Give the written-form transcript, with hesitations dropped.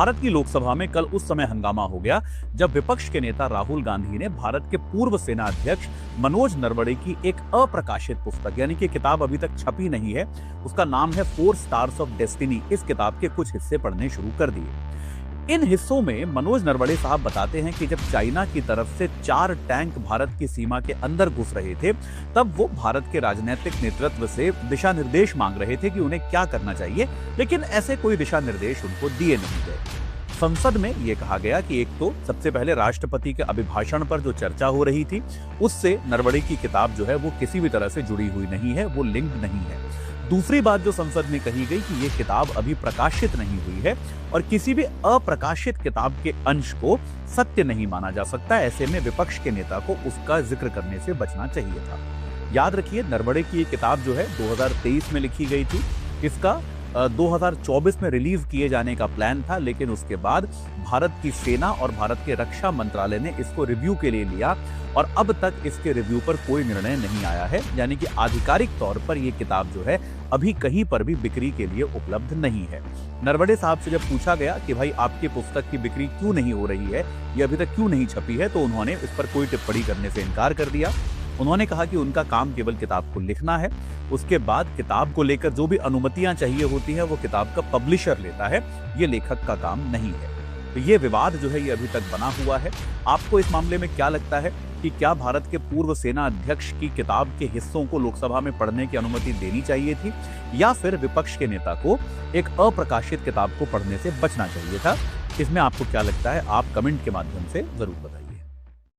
भारत की लोकसभा में कल उस समय हंगामा हो गया जब विपक्ष के नेता राहुल गांधी ने भारत के पूर्व सेना अध्यक्ष मनोज नरवणे की एक अप्रकाशित पुस्तक, यानी कि किताब अभी तक छपी नहीं है, उसका नाम है 4 स्टार्स ऑफ डेस्टिनी, इस किताब के कुछ हिस्से पढ़ने शुरू कर दिए। इन हिस्सों में मनोज नरवणे साहब बताते हैं कि जब चाइना की तरफ से 4 टैंक भारत की सीमा के अंदर घुस रहे थे, तब वो भारत के राजनीतिक नेतृत्व से दिशा निर्देश मांग रहे थे कि उन्हें क्या करना चाहिए, लेकिन ऐसे कोई दिशा निर्देश उनको दिए नहीं गए। संसद में यह कहा गया कि एक तो सबसे पहले राष्ट्रपति के अभिभाषण पर जो चर्चा हो रही थी, उससे नरवणे की किताब जो है वो किसी भी तरह से जुड़ी हुई नहीं है, वो लिंक नहीं है। दूसरी बात जो संसद में कही गई कि यह किताब अभी प्रकाशित नहीं हुई है और किसी भी अप्रकाशित किताब के अंश को सत्य नहीं माना जा सकता। ऐसे में विपक्ष के नेता को उसका जिक्र करने से बचना चाहिए था। याद रखिए, नरवणे की ये किताब जो है 2023 में लिखी गई थी। इसका 2024 में रिलीज किए जाने का प्लान था, लेकिन उसके बाद भारत की सेना और भारत के रक्षा मंत्रालय ने इसको रिव्यू के लिए लिया और अब तक इसके रिव्यू पर कोई निर्णय नहीं आया है, यानी कि आधिकारिक तौर पर यह किताब जो है अभी कहीं पर भी बिक्री के लिए उपलब्ध नहीं है। नरवणे साहब से जब पूछा गया कि भाई आपकी पुस्तक की बिक्री क्यों नहीं हो रही है, ये अभी तक क्यों नहीं छपी है, तो उन्होंने इस पर कोई टिप्पणी करने से इनकार कर दिया। उन्होंने कहा कि उनका काम केवल किताब को लिखना है, उसके बाद किताब को लेकर जो भी अनुमतियां चाहिए होती है वो किताब का पब्लिशर लेता है, ये लेखक का काम नहीं है। तो ये विवाद जो है ये अभी तक बना हुआ है। आपको इस मामले में क्या लगता है कि क्या भारत के पूर्व सेना अध्यक्ष की किताब के हिस्सों को लोकसभा में पढ़ने की अनुमति देनी चाहिए थी, या फिर विपक्ष के नेता को एक अप्रकाशित किताब को पढ़ने से बचना चाहिए था? इसमें आपको क्या लगता है, आप कमेंट के माध्यम से जरूर बताइए।